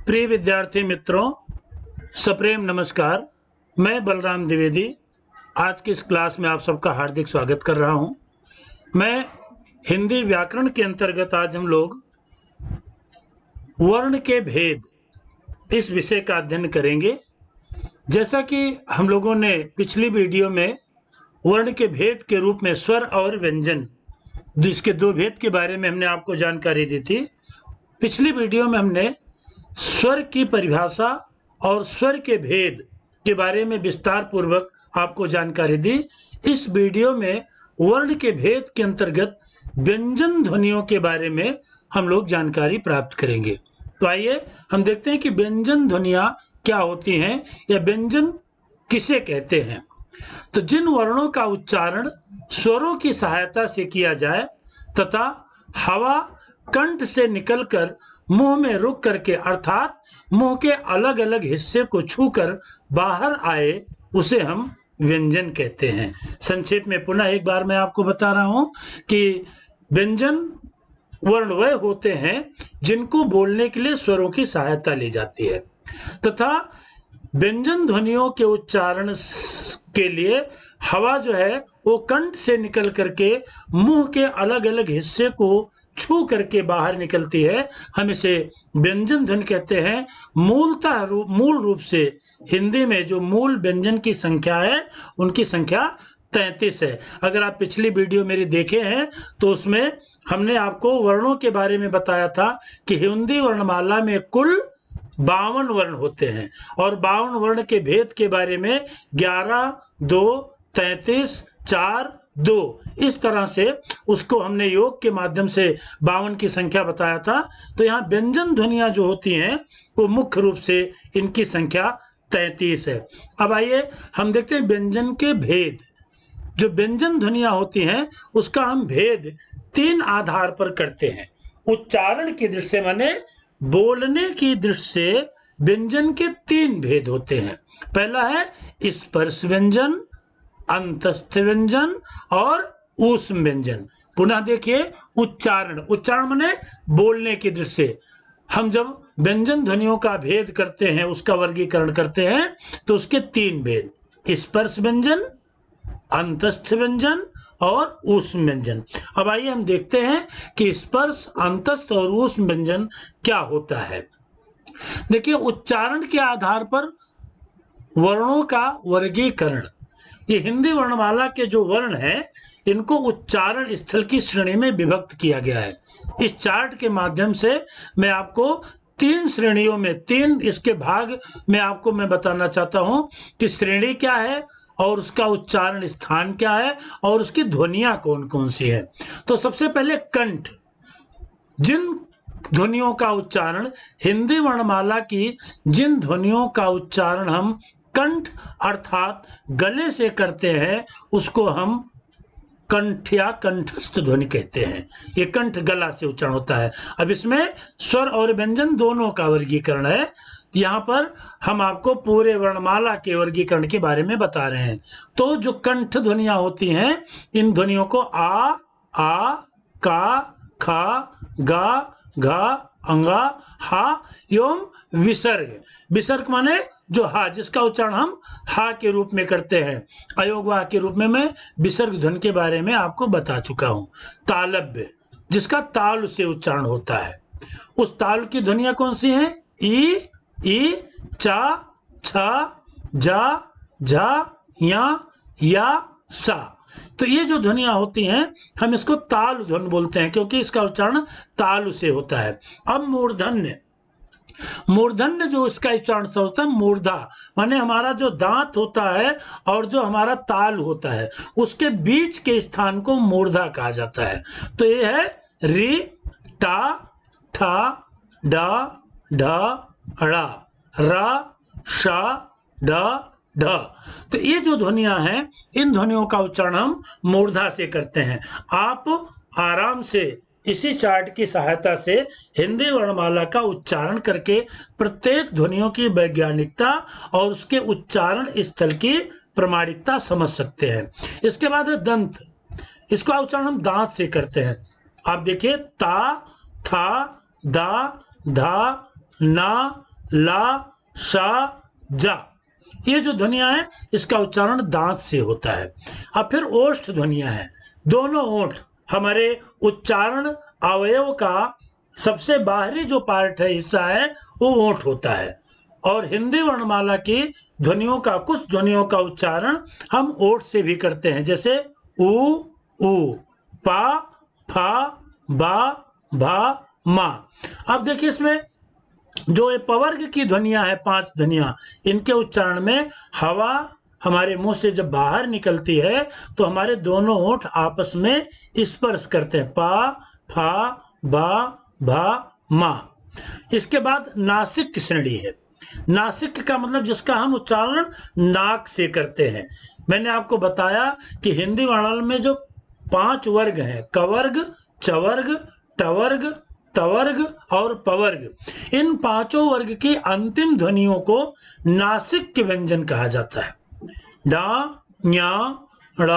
प्रिय विद्यार्थी मित्रों, सप्रेम नमस्कार। मैं बलराम द्विवेदी आज की इस क्लास में आप सबका हार्दिक स्वागत कर रहा हूं। मैं हिंदी व्याकरण के अंतर्गत आज हम लोग वर्ण के भेद इस विषय का अध्ययन करेंगे। जैसा कि हम लोगों ने पिछली वीडियो में वर्ण के भेद के रूप में स्वर और व्यंजन, इसके दो भेद के बारे में हमने आपको जानकारी दी थी। पिछली वीडियो में हमने स्वर की परिभाषा और स्वर के भेद के बारे में विस्तार पूर्वक आपको जानकारी दी। इस वीडियो में वर्ण के भेद के अंतर्गत व्यंजन ध्वनियों के बारे में हम लोग जानकारी प्राप्त करेंगे। तो आइए हम देखते हैं कि व्यंजन ध्वनियां क्या होती हैं या व्यंजन किसे कहते हैं। तो जिन वर्णों का उच्चारण स्वरों की सहायता से किया जाए तथा हवा कंठ से निकलकर मुंह में रुक करके अर्थात मुंह के अलग अलग हिस्से को छूकर बाहर आए, उसे हम व्यंजन कहते हैं। संक्षेप में पुनः एक बार मैं आपको बता रहा हूं कि व्यंजन वर्ण वह होते हैं जिनको बोलने के लिए स्वरों की सहायता ली जाती है तथा व्यंजन ध्वनियों के उच्चारण के लिए हवा जो है वो कंठ से निकल करके मुंह के अलग अलग हिस्से को छू करके बाहर निकलती है। हम इसे व्यंजन ध्वनि कहते हैं। मूल रूप से हिंदी में जो मूल व्यंजन की संख्या है उनकी संख्या 33 है। अगर आप पिछली वीडियो मेरी देखे हैं तो उसमें हमने आपको वर्णों के बारे में बताया था कि हिंदी वर्णमाला में कुल 52 वर्ण होते हैं और 52 वर्ण के भेद के बारे में 11, 2, 33, 4, 2 इस तरह से उसको हमने योग के माध्यम से 52 की संख्या बताया था। तो यहाँ व्यंजन ध्वनियां जो होती हैं वो मुख्य रूप से इनकी संख्या 33 है। अब आइए हम देखते हैं व्यंजन के भेद। जो व्यंजन ध्वनियां होती हैं उसका हम भेद 3 आधार पर करते हैं। उच्चारण की दृष्टि से माने बोलने की दृष्टि से व्यंजन के 3 भेद होते हैं। पहला है स्पर्श व्यंजन, अंतस्थ व्यंजन और ऊष्म व्यंजन। पुनः देखिए उच्चारण माने बोलने की दृष्टि से हम जब व्यंजन ध्वनियों का भेद करते हैं, उसका वर्गीकरण करते हैं तो उसके 3 भेद, स्पर्श व्यंजन, अंतस्थ व्यंजन और ऊष्म व्यंजन। अब आइए हम देखते हैं कि स्पर्श, अंतस्थ और ऊष्म व्यंजन क्या होता है। देखिए उच्चारण के आधार पर वर्णों का वर्गीकरण, ये हिंदी वर्णमाला के जो वर्ण हैं इनको उच्चारण स्थल की श्रेणी में विभक्त किया गया है। इस चार्ट के माध्यम से मैं आपको 3 श्रेणियों में 3 इसके भाग में आपको मैं बताना चाहता हूं कि श्रेणी क्या है और उसका उच्चारण स्थान क्या है और उसकी ध्वनियां कौन कौन सी है। तो सबसे पहले कंठ, जिन ध्वनियों का उच्चारण हिंदी वर्णमाला की जिन ध्वनियों का उच्चारण हम कंठ अर्थात गले से करते हैं उसको हम कंठ या कंठस्थ ध्वनि कहते हैं। ये कंठ गला से उच्चारण होता है। अब इसमें स्वर और व्यंजन दोनों का वर्गीकरण है। यहाँ पर हम आपको पूरे वर्णमाला के वर्गीकरण के बारे में बता रहे हैं। तो जो कंठ ध्वनियां होती हैं इन ध्वनियों को आ, का, खा, गा, घा, अंगा, हा एवं विसर्ग माने जो हा, जिसका उच्चारण हम हा के रूप में करते हैं। अयोगवाह के रूप में मैं विसर्ग ध्वनि के बारे में आपको बता चुका हूं। तालव्य, जिसका ताल से उच्चारण होता है, उस ताल की ध्वनियां कौन सी हैं? ई, चा, छा, जा, झा, या, सा। तो ये जो ध्वनियां होती हैं हम इसको ताल ध्वनि बोलते हैं क्योंकि इसका उच्चारण ताल से होता है। अब मूर्धन्य जो इसका उच्चारण होता है, मूर्धा माने हमारा जो दांत होता है और जो हमारा ताल होता है उसके बीच के स्थान को मूर्धा कहा जाता है। तो ये है री, टा, ठा, डा, ढा, ड़ा, रा, शा, ढा, ढ। तो ये जो ध्वनियां हैं इन ध्वनियों का उच्चारण हम मूर्धा से करते हैं। आप आराम से इसी चार्ट की सहायता से हिंदी वर्णमाला का उच्चारण करके प्रत्येक ध्वनियों की वैज्ञानिकता और उसके उच्चारण स्थल की प्रमाणिकता समझ सकते हैं। इसके बाद है दंत, इसका उच्चारण हम दांत से करते हैं। आप देखिए ता, था, दा, धा, ना, ला, शा, जा, ये जो ध्वनियां है इसका उच्चारण दांत से होता है। अब फिर ओष्ठ ध्वनियां हैं। दोनों ओठ हमारे उच्चारण अवयव का सबसे बाहरी जो पार्ट है, हिस्सा है, वो ओठ होता है। और हिंदी वर्णमाला की ध्वनियों का, कुछ ध्वनियों का उच्चारण हम ओठ से भी करते हैं, जैसे उ, ऊ, पा, फा, बा, भा, मा। अब देखिए इसमें जो ये पवर्ग की ध्वनियां है, 5 ध्वनियां, इनके उच्चारण में हवा हमारे मुंह से जब बाहर निकलती है तो हमारे दोनों होंठ आपस में स्पर्श करते हैं, पा, फा, बा, भा, मा। इसके बाद नासिक की श्रेणी है। नासिक का मतलब जिसका हम उच्चारण नाक से करते हैं। मैंने आपको बताया कि हिंदी वर्णमाला में जो 5 वर्ग हैं, कवर्ग, चवर्ग, टवर्ग, तवर्ग और पवर्ग, इन 5 वर्ग की अंतिम ध्वनियों को नासिक के व्यंजन कहा जाता है। डा, न्या, ड़,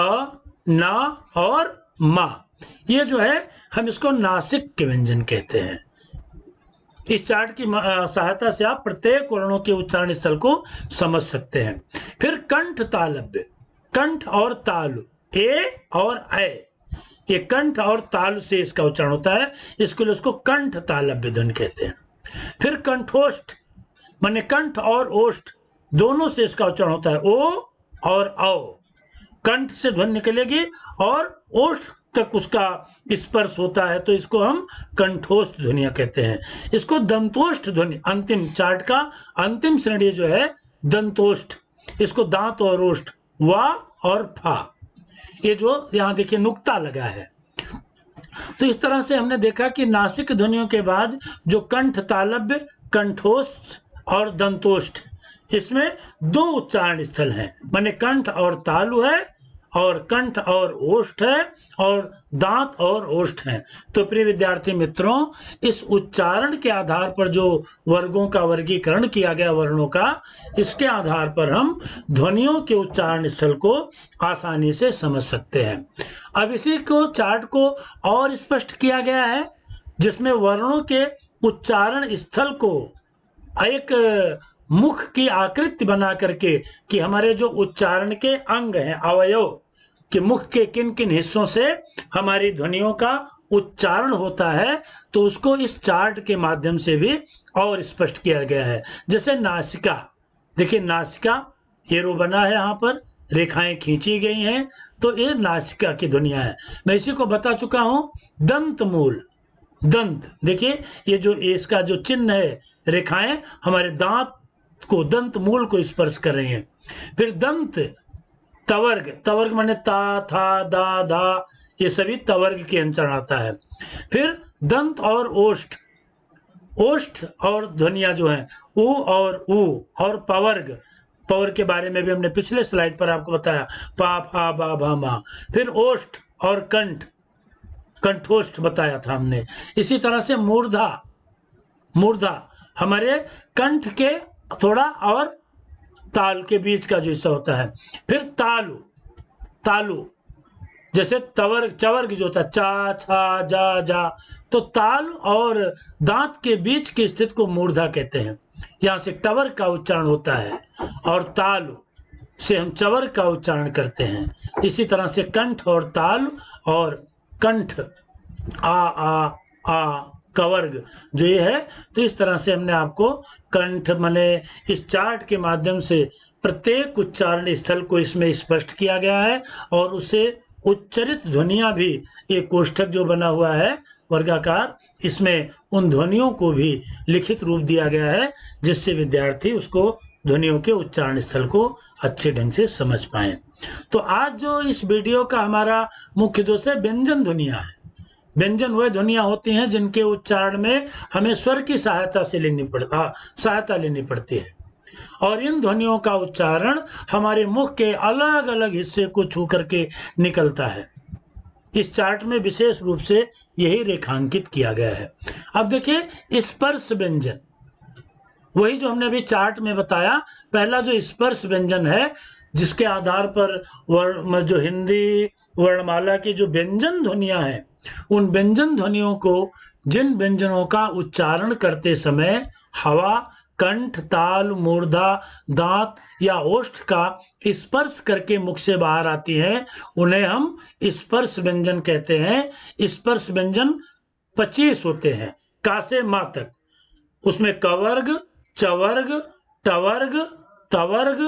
ना और मा, ये जो है हम इसको नासिक के व्यंजन कहते हैं। इस चार्ट की सहायता से आप प्रत्येक वर्णों के उच्चारण स्थल को समझ सकते हैं। फिर कंठ तालव्य, कंठ और तालु, ए और ऐ, ये कंठ और तालु से इसका उच्चारण होता है, इसके लिए उसको कंठ तालव्य ध्वनि कहते हैं। फिर कंठोष्ठ माने कंठ और ओष्ठ दोनों से इसका उच्चारण होता है, ओ और औ। कंठ से ध्वनि निकलेगी और ओष्ठ तक उसका स्पर्श होता है, तो इसको हम कंठोष्ठ ध्वनियां कहते हैं। इसको दंतोष्ठ ध्वनि, अंतिम चार्ट का अंतिम श्रेणी जो है दंतोष्ठ, इसको दांत और ओष्ठ, वा और फा, ये जो यहाँ देखिए नुक्ता लगा है। तो इस तरह से हमने देखा कि नासिक ध्वनियों के बाद जो कंठ तालव्य, कंठोष्ठ और दंतोष्ठ, इसमें 2 उच्चारण स्थल हैं, माने कंठ और तालु है और कंठ और ओष्ठ है और दांत और ओष्ठ है। तो प्रिय विद्यार्थी मित्रों, इस उच्चारण के आधार पर जो वर्गों का वर्गीकरण किया गया वर्णों का, इसके आधार पर हम ध्वनियों के उच्चारण स्थल को आसानी से समझ सकते हैं। अब इसी को चार्ट को और स्पष्ट किया गया है, जिसमें वर्णों के उच्चारण स्थल को एक मुख की आकृति बना करके कि हमारे जो उच्चारण के अंग हैं, अवयव कि मुख के किन किन हिस्सों से हमारी ध्वनियों का उच्चारण होता है, तो उसको इस चार्ट के माध्यम से भी और स्पष्ट किया गया है। जैसे नासिका, देखिए नासिका, ये रो बना है, यहाँ पर रेखाएं खींची गई हैं, तो ये नासिका की ध्वनियां है। मैं इसी को बता चुका हूं। दंत मूल, दंत, देखिए ये जो इसका जो चिन्ह है, रेखाएं हमारे दांत को, दंत मूल को स्पर्श कर रही हैं। फिर दंत तवर्ग, तवर्ग माने ता, था, दा, धा, ये सभी तवर्ग के अंचरण आता है। फिर दंत और ओष्ठ, ओष्ठ और ध्वनियां जो हैं उ और ऊ, और पवर्ग, पवर्ग के बारे में भी हमने पिछले स्लाइड पर आपको बताया, पा, फा, बा, भा, मा। फिर ओष्ठ और कंठ, कंठोष्ठ बताया था हमने। इसी तरह से मूर्धा, मूर्धा हमारे कंठ के थोड़ा और ताल के बीच का जो हिस्सा होता है। फिर तालु, तालु जैसे तवर्ग, चवर्ग जो होता है, चा, छा, जा, जा, तो ताल और दांत के बीच की स्थिति को मूर्धा कहते हैं। यहाँ से टवर का उच्चारण होता है और तालु से हम चवर का उच्चारण करते हैं। इसी तरह से कंठ और ताल और कंठ, आ कवर्ग जो ये है, तो इस तरह से हमने आपको कंठ माने इस चार्ट के माध्यम से प्रत्येक उच्चारण स्थल को इसमें स्पष्ट किया गया है और उसे उच्चरित ध्वनियां भी, एक कोष्ठक जो बना हुआ है वर्गाकार, इसमें उन ध्वनियों को भी लिखित रूप दिया गया है, जिससे विद्यार्थी उसको ध्वनियों के उच्चारण स्थल को अच्छे ढंग से समझ पाए। तो आज जो इस वीडियो का हमारा मुख्य दोष है व्यंजन ध्वनियां है। व्यंजन वह ध्वनियां होती हैं जिनके उच्चारण में हमें स्वर की सहायता लेनी पड़ती है और इन ध्वनियों का उच्चारण हमारे मुख के अलग अलग हिस्से को छू करके निकलता है। इस चार्ट में विशेष रूप से यही रेखांकित किया गया है। अब देखिए स्पर्श व्यंजन, वही जो हमने अभी चार्ट में बताया, पहला जो स्पर्श व्यंजन है जिसके आधार पर जो हिंदी वर्णमाला की जो व्यंजन ध्वनियां हैं, उन व्यंजन ध्वनियों को, जिन व्यंजनों का उच्चारण करते समय हवा कंठ, ताल, मूर्धा, दांत या ओष्ठ का स्पर्श करके मुख से बाहर आती है, उन्हें हम स्पर्श व्यंजन कहते हैं। स्पर्श व्यंजन 25 होते हैं, का से मां तक। उसमें कवर्ग, चवर्ग, टवर्ग, तवर्ग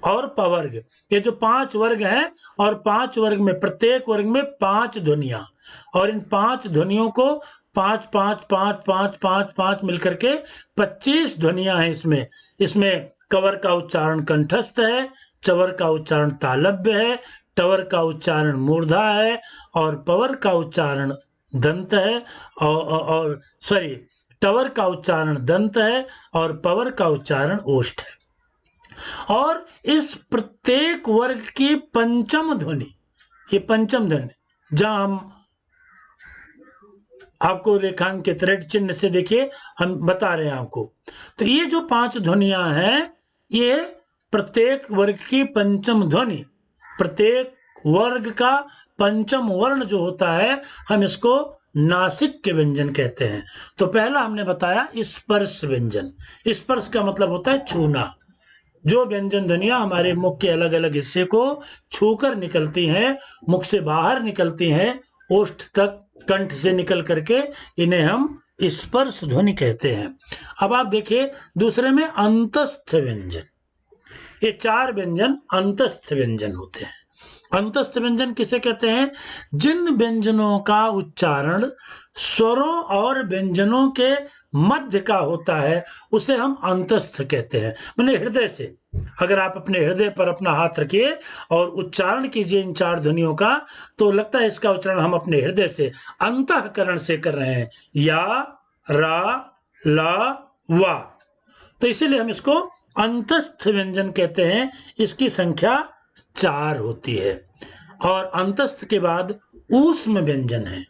और पवर्ग, ये जो 5 वर्ग हैं, और 5 वर्ग में प्रत्येक वर्ग में 5 ध्वनियां, और इन 5 ध्वनियों को 5 5 5 5 5 5 मिलकर के 25 ध्वनियां हैं इसमें। इसमें कवर का उच्चारण कंठस्थ है, चवर का उच्चारण तालव्य है, टवर का उच्चारण मूर्धा है, और पवर का उच्चारण दंत है, और सॉरी, टवर का उच्चारण दंत है और पवर का उच्चारण ओष्ठ है। और इस प्रत्येक वर्ग की पंचम ध्वनि, ये पंचम ध्वनि जहां हम आपको रेखांकित रेड चिन्ह से देखिए, हम बता रहे हैं आपको। तो ये जो 5 ध्वनियां हैं, ये प्रत्येक वर्ग की पंचम ध्वनि, प्रत्येक वर्ग का पंचम वर्ण जो होता है, हम इसको नासिक के व्यंजन कहते हैं। तो पहला हमने बताया स्पर्श व्यंजन। स्पर्श का मतलब होता है छूना। जो व्यंजन ध्वनियां हमारे मुख के अलग अलग हिस्से को छूकर निकलती हैं, मुख से बाहर निकलती हैं, ओष्ठ तक कंठ से निकल करके, इन्हें हम स्पर्श ध्वनि कहते हैं। अब आप देखिए दूसरे में अंतस्थ व्यंजन। ये 4 व्यंजन अंतस्थ व्यंजन होते हैं। अंतस्थ व्यंजन किसे कहते हैं? जिन व्यंजनों का उच्चारण स्वरों और व्यंजनों के मध्य का होता है, उसे हम अंतस्थ कहते हैं। मैंने हृदय से, अगर आप अपने हृदय पर अपना हाथ रखिए और उच्चारण कीजिए इन 4 ध्वनियों का, तो लगता है इसका उच्चारण हम अपने हृदय से, अंतःकरण से कर रहे हैं। या, रा, ला, वा। तो इसीलिए हम इसको अंतस्थ व्यंजन कहते हैं। इसकी संख्या 4 होती है। और अंतस्थ के बाद ऊष्म व्यंजन है।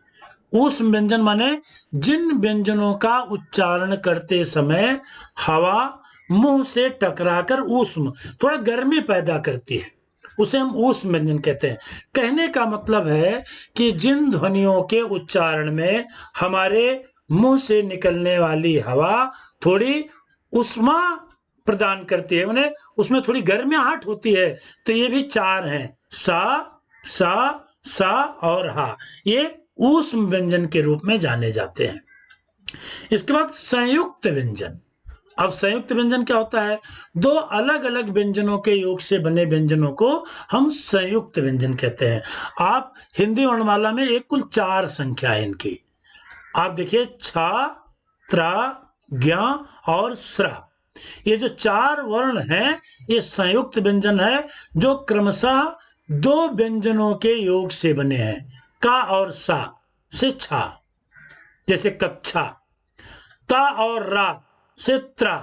ऊष्म व्यंजन माने जिन व्यंजनों का उच्चारण करते समय हवा मुंह से टकराकर ऊष्म, थोड़ा गर्मी पैदा करती है, उसे हम ऊष्म व्यंजन कहते हैं। कहने का मतलब है कि जिन ध्वनियों के उच्चारण में हमारे मुंह से निकलने वाली हवा थोड़ी उष्मा प्रदान करती है, माने उसमें थोड़ी गर्माहट होती है, तो ये भी 4 हैं। सा, सा, सा और हा, ये ऊष्म व्यंजन के रूप में जाने जाते हैं। इसके बाद संयुक्त व्यंजन। अब संयुक्त व्यंजन क्या होता है? 2 अलग अलग व्यंजनों के योग से बने व्यंजनों को हम संयुक्त व्यंजन कहते हैं। आप हिंदी वर्णमाला में एक कुल 4 संख्या है इनकी। आप देखिए, छा, त्रा, ज्ञा और स्रा, ये जो 4 वर्ण हैं, ये संयुक्त व्यंजन है, जो क्रमशः 2 व्यंजनों के योग से बने हैं। का और सा से छा, जैसे कक्षा। ता और रा से त्रा,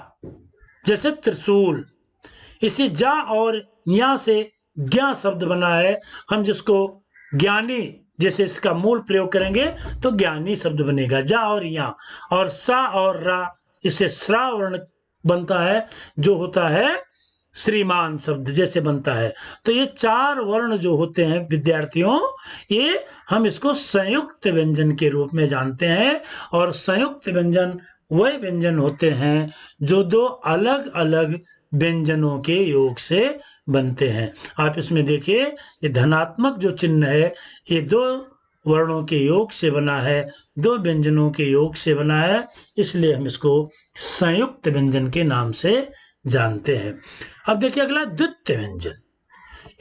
जैसे त्रिशूल। इसी जा और या से ज्ञा शब्द बना है, हम जिसको ज्ञानी, जैसे इसका मूल प्रयोग करेंगे तो ज्ञानी शब्द बनेगा, जा और या। और सा और रा, इसे श्रा वर्ण बनता है, जो होता है श्रीमान शब्द जैसे बनता है। तो ये 4 वर्ण जो होते हैं विद्यार्थियों, ये हम इसको संयुक्त व्यंजन के रूप में जानते हैं। और संयुक्त व्यंजन वह व्यंजन होते हैं जो 2 अलग अलग व्यंजनों के योग से बनते हैं। आप इसमें देखिए, ये धनात्मक जो चिन्ह है, ये 2 वर्णों के योग से बना है, 2 व्यंजनों के योग से बना है, इसलिए हम इसको संयुक्त व्यंजन के नाम से जानते हैं। अब देखिए अगला द्वितीय व्यंजन।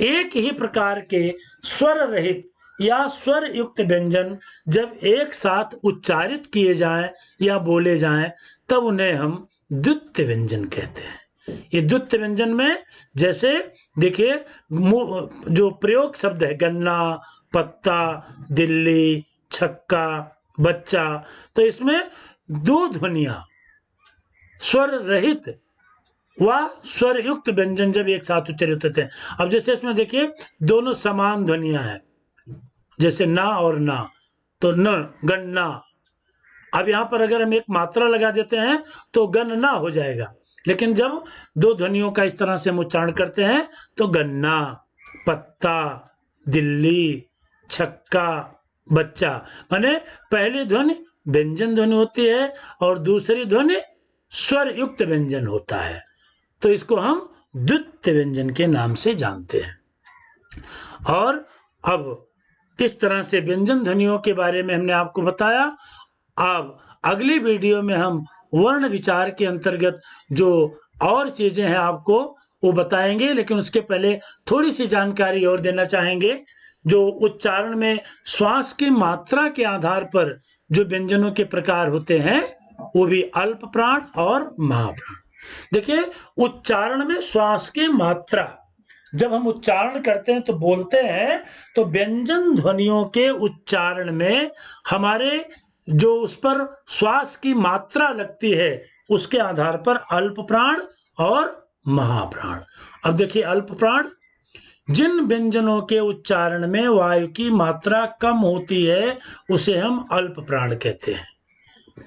एक ही प्रकार के स्वर रहित या स्वर युक्त व्यंजन जब एक साथ उच्चारित किए जाएं या बोले जाएं, तब उन्हें हम द्वितीय व्यंजन कहते हैं। ये द्वितीय व्यंजन में जैसे देखिए, जो प्रयोग शब्द है, गन्ना, पत्ता, दिल्ली, छक्का, बच्चा, तो इसमें 2 ध्वनियां स्वर रहित व स्वर युक्त व्यंजन जब एक साथ उच्चारित होते हैं। अब जैसे इसमें देखिए, दोनों समान ध्वनियां हैं, जैसे ना और ना, तो न, गन्ना। अब यहां पर अगर हम एक मात्रा लगा देते हैं तो गन्ना हो जाएगा, लेकिन जब 2 ध्वनियों का इस तरह से हम उच्चारण करते हैं तो गन्ना, पत्ता, दिल्ली, छक्का, बच्चा, माने पहली ध्वनि व्यंजन ध्वनि होती है और दूसरी ध्वनि स्वर युक्त व्यंजन होता है, तो इसको हम द्वित्व व्यंजन के नाम से जानते हैं। और अब इस तरह से व्यंजन ध्वनियों के बारे में हमने आपको बताया। अब अगली वीडियो में हम वर्ण विचार के अंतर्गत जो और चीजें हैं आपको वो बताएंगे, लेकिन उसके पहले थोड़ी सी जानकारी और देना चाहेंगे। जो उच्चारण में श्वास की मात्रा के आधार पर जो व्यंजनों के प्रकार होते हैं वो भी अल्प प्राण और महाप्राण। देखिए, उच्चारण में श्वास की मात्रा, जब हम उच्चारण करते हैं तो बोलते हैं, तो व्यंजन ध्वनियों के उच्चारण में हमारे जो उस पर श्वास की मात्रा लगती है उसके आधार पर अल्प प्राण और महाप्राण। अब देखिए, अल्प प्राण, जिन व्यंजनों के उच्चारण में वायु की मात्रा कम होती है उसे हम अल्प प्राण कहते हैं।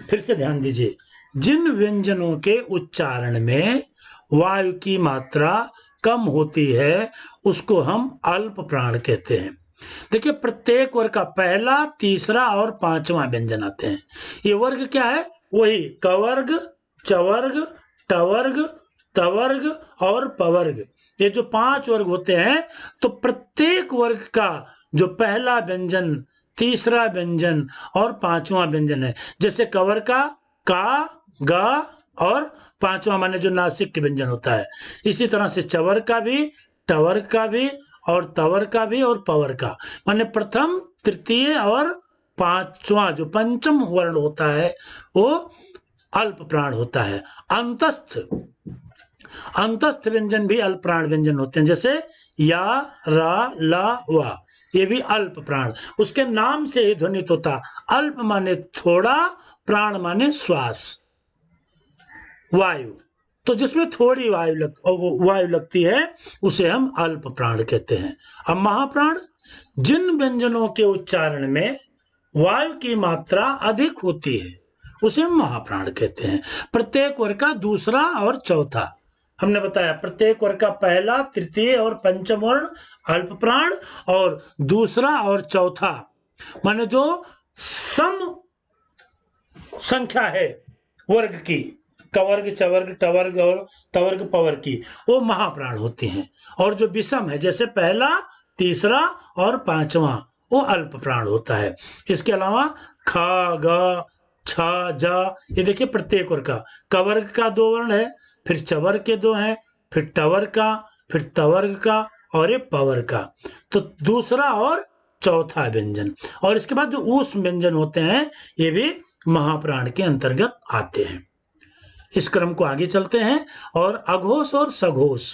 फिर से ध्यान दीजिए, जिन व्यंजनों के उच्चारण में वायु की मात्रा कम होती है उसको हम अल्प प्राण कहते हैं। देखिए, प्रत्येक वर्ग का पहला, तीसरा और पांचवा व्यंजन आते हैं। ये वर्ग क्या है? वही कवर्ग, चवर्ग, टवर्ग, तवर्ग और पवर्ग, ये जो 5 वर्ग होते हैं, तो प्रत्येक वर्ग का जो पहला व्यंजन, तीसरा व्यंजन और पांचवा व्यंजन है। जैसे कवर का गा और पांचवा माने जो नासिक के व्यंजन होता है। इसी तरह से चवर का भी, टवर का भी और तवर का भी और पवर का, माने प्रथम, तृतीय और पांचवा जो पंचम वर्ण होता है वो अल्प प्राण होता है। अंतस्थ व्यंजन भी अल्प प्राण व्यंजन होते हैं, जैसे या, रा, ला, वा, ये भी अल्प प्राण, उसके नाम से ही ध्वनित होता। अल्प माने थोड़ा, प्राण माने श्वास, वायु, तो जिसमें थोड़ी वायु लगती है उसे हम अल्प प्राण कहते हैं। अब महाप्राण, जिन व्यंजनों के उच्चारण में वायु की मात्रा अधिक होती है उसे हम महाप्राण कहते हैं। प्रत्येक वर्ग का दूसरा और चौथा, हमने बताया प्रत्येक वर्ग का पहला, तृतीय और पंचम वर्ण अल्प प्राण, और दूसरा और चौथा माने जो सम संख्या है वर्ग की, कवर्ग, चवर्ग, टवर्ग और तवर्ग, पवर्ग की, वो महाप्राण होती हैं। और जो विषम है, जैसे पहला, तीसरा और पांचवा, वो अल्प प्राण होता है। इसके अलावा खा, ग, छा, जा, ये देखिए प्रत्येक वर्ग का, कवर्ग का 2 वर्ण है, फिर चवर के 2 हैं, फिर टवर का, फिर तवर्ग का और ये पवर का, तो दूसरा और चौथा व्यंजन। और इसके बाद जो ऊष्म व्यंजन होते हैं ये भी महाप्राण के अंतर्गत आते हैं। इस क्रम को आगे चलते हैं। और अघोष और सघोष,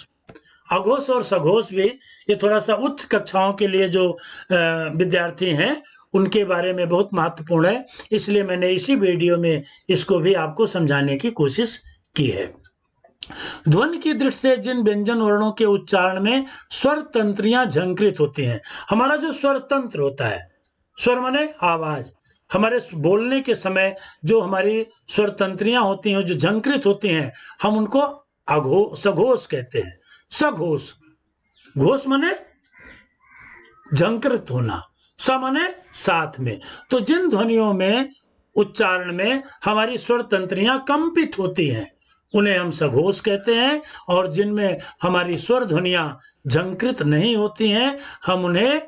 अघोष और सघोष भी ये थोड़ा सा उच्च कक्षाओं के लिए जो विद्यार्थी हैं उनके बारे में बहुत महत्वपूर्ण है, इसलिए मैंने इसी वीडियो में इसको भी आपको समझाने की कोशिश की है। ध्वनि की दृष्टि से जिन व्यंजन वर्णों के उच्चारण में स्वर तंत्रियां झंकृत होती हैं, हमारा जो स्वर तंत्र होता है, स्वर माने आवाज, हमारे बोलने के समय जो हमारी स्वर तंत्रियां होती हैं जो झंकृत होती हैं, हम उनको सघोष कहते हैं। सघोष, घोष माने झंकृत होना, स माने साथ में, तो जिन ध्वनियों में उच्चारण में हमारी स्वर तंत्रियां कंपित होती हैं उन्हें हम सघोष कहते हैं, और जिनमें हमारी स्वर ध्वनियां झंकृत नहीं होती हैं हम उन्हें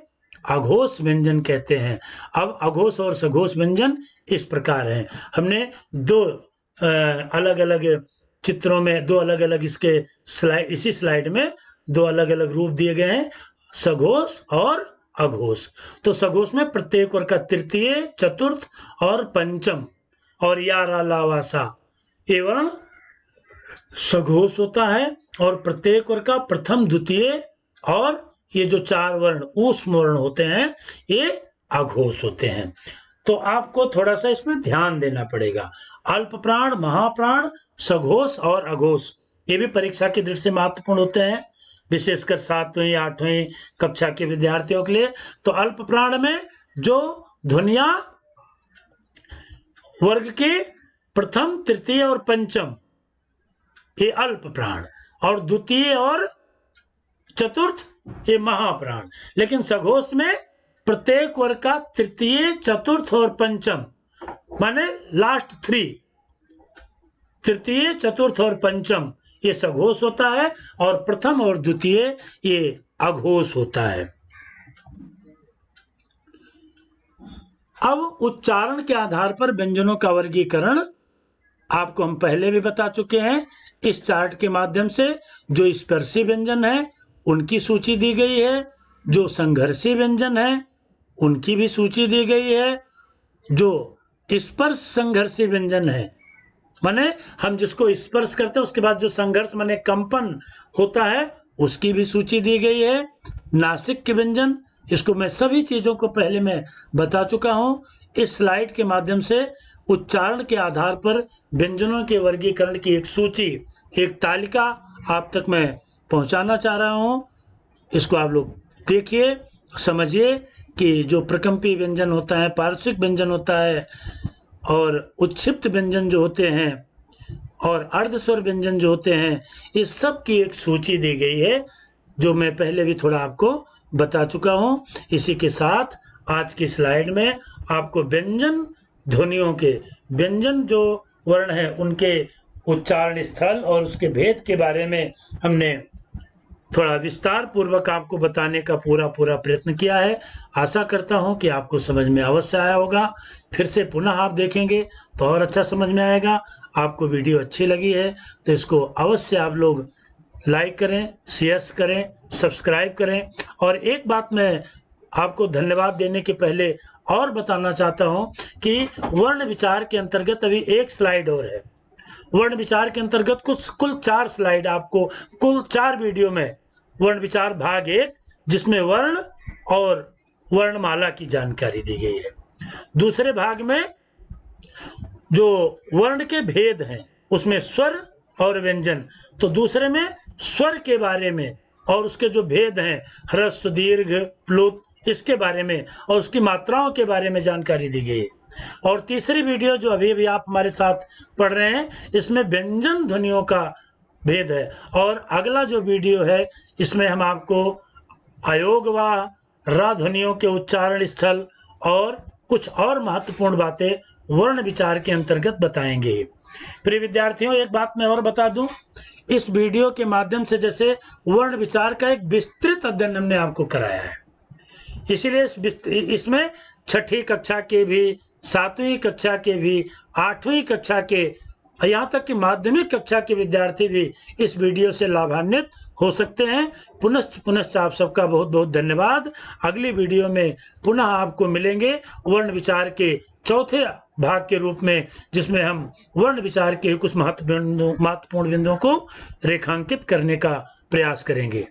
अघोष व्यंजन कहते हैं। अब अघोष और सघोष व्यंजन इस प्रकार हैं। हमने 2 अलग अलग चित्रों में 2 अलग अलग इसके स्लाइड, इसी स्लाइड में 2 अलग अलग रूप दिए गए हैं, सघोष और अघोष। तो सघोष में प्रत्येक वर्ग का तृतीय, चतुर्थ और पंचम और या, रा, ला, वा, सा, ये वर्ण सघोष होता है। और प्रत्येक वर्ग का प्रथम, द्वितीय और ये जो 4 वर्ण ऊष्म वर्ण होते हैं ये अघोष होते हैं। तो आपको थोड़ा सा इसमें ध्यान देना पड़ेगा। अल्प प्राण, महाप्राण, सघोष और अघोष ये भी परीक्षा की दृष्टि से महत्वपूर्ण होते हैं, विशेषकर 7वीं 8वीं कक्षा के विद्यार्थियों के लिए। तो अल्प प्राण में जो ध्वनिया वर्ग के प्रथम, तृतीय और पंचम ये अल्प प्राण, और द्वितीय और चतुर्थ ये महाप्राण। लेकिन सघोष में प्रत्येक वर्ग का तृतीय, चतुर्थ और पंचम माने लास्ट 3, तृतीय, चतुर्थ और पंचम ये सघोष होता है, और प्रथम और द्वितीय ये अघोष होता है। अब उच्चारण के आधार पर व्यंजनों का वर्गीकरण आपको हम पहले भी बता चुके हैं। इस चार्ट के माध्यम से जो स्पर्शी व्यंजन है उनकी सूची दी गई है, जो संघर्षी व्यंजन है उनकी भी सूची दी गई है, जो स्पर्श संघर्षी व्यंजन है माने हम जिसको स्पर्श करते हैं उसके बाद जो संघर्ष माने कंपन होता है उसकी भी सूची दी गई है। नासिक के व्यंजन, इसको मैं सभी चीजों को पहले मैं बता चुका हूं। इस स्लाइड के माध्यम से उच्चारण के आधार पर व्यंजनों के वर्गीकरण की एक सूची, एक तालिका आप तक मैं पहुंचाना चाह रहा हूं। इसको आप लोग देखिए, समझिए कि जो प्रकंपी व्यंजन होता है, पार्श्विक व्यंजन होता है, और उच्छिप्त व्यंजन जो होते हैं, और अर्धस्वर व्यंजन जो होते हैं, इस सब की एक सूची दी गई है जो मैं पहले भी थोड़ा आपको बता चुका हूं। इसी के साथ आज की स्लाइड में आपको व्यंजन ध्वनियों के, व्यंजन जो वर्ण है उनके उच्चारण स्थल और उसके भेद के बारे में हमने थोड़ा विस्तार पूर्वक आपको बताने का पूरा प्रयत्न किया है। आशा करता हूं कि आपको समझ में अवश्य आया होगा। फिर से पुनः आप देखेंगे तो और अच्छा समझ में आएगा। आपको वीडियो अच्छी लगी है तो इसको अवश्य आप लोग लाइक करें, शेयर करें, सब्सक्राइब करें। और एक बात मैं आपको धन्यवाद देने के पहले और बताना चाहता हूं कि वर्ण विचार के अंतर्गत अभी एक स्लाइड और है। वर्ण विचार के अंतर्गत कुल 4 स्लाइड आपको, कुल 4 वीडियो में वर्ण विचार भाग 1 जिसमें वर्ण और वर्णमाला की जानकारी दी गई है। दूसरे भाग में जो वर्ण के भेद हैं उसमें स्वर और व्यंजन, तो दूसरे में स्वर के बारे में और उसके जो भेद हैं ह्रस्व, दीर्घ, प्लुत, इसके बारे में और उसकी मात्राओं के बारे में जानकारी दी गई है। और तीसरी वीडियो जो अभी आप हमारे साथ पढ़ रहे हैं इसमें व्यंजन ध्वनियों का भेद है। और अगला जो वीडियो है इसमें हम आपको अयोग व रा ध्वनियों के उच्चारण स्थल और कुछ और महत्वपूर्ण बातें वर्ण विचार के अंतर्गत बताएंगे। प्रिय विद्यार्थियों, एक बात मैं और बता दूं, इस वीडियो के माध्यम से जैसे वर्ण विचार का एक विस्तृत अध्ययन हमने आपको कराया है, इसीलिए इसमें 6ठी कक्षा के भी, 7वीं कक्षा के भी, 8वीं कक्षा के, यहाँ तक कि माध्यमिक कक्षा के विद्यार्थी भी इस वीडियो से लाभान्वित हो सकते हैं। पुनश्च आप सबका बहुत बहुत धन्यवाद। अगली वीडियो में पुनः आपको मिलेंगे वर्ण विचार के चौथे भाग के रूप में, जिसमें हम वर्ण विचार के कुछ महत्वपूर्ण बिंदुओं को रेखांकित करने का प्रयास करेंगे।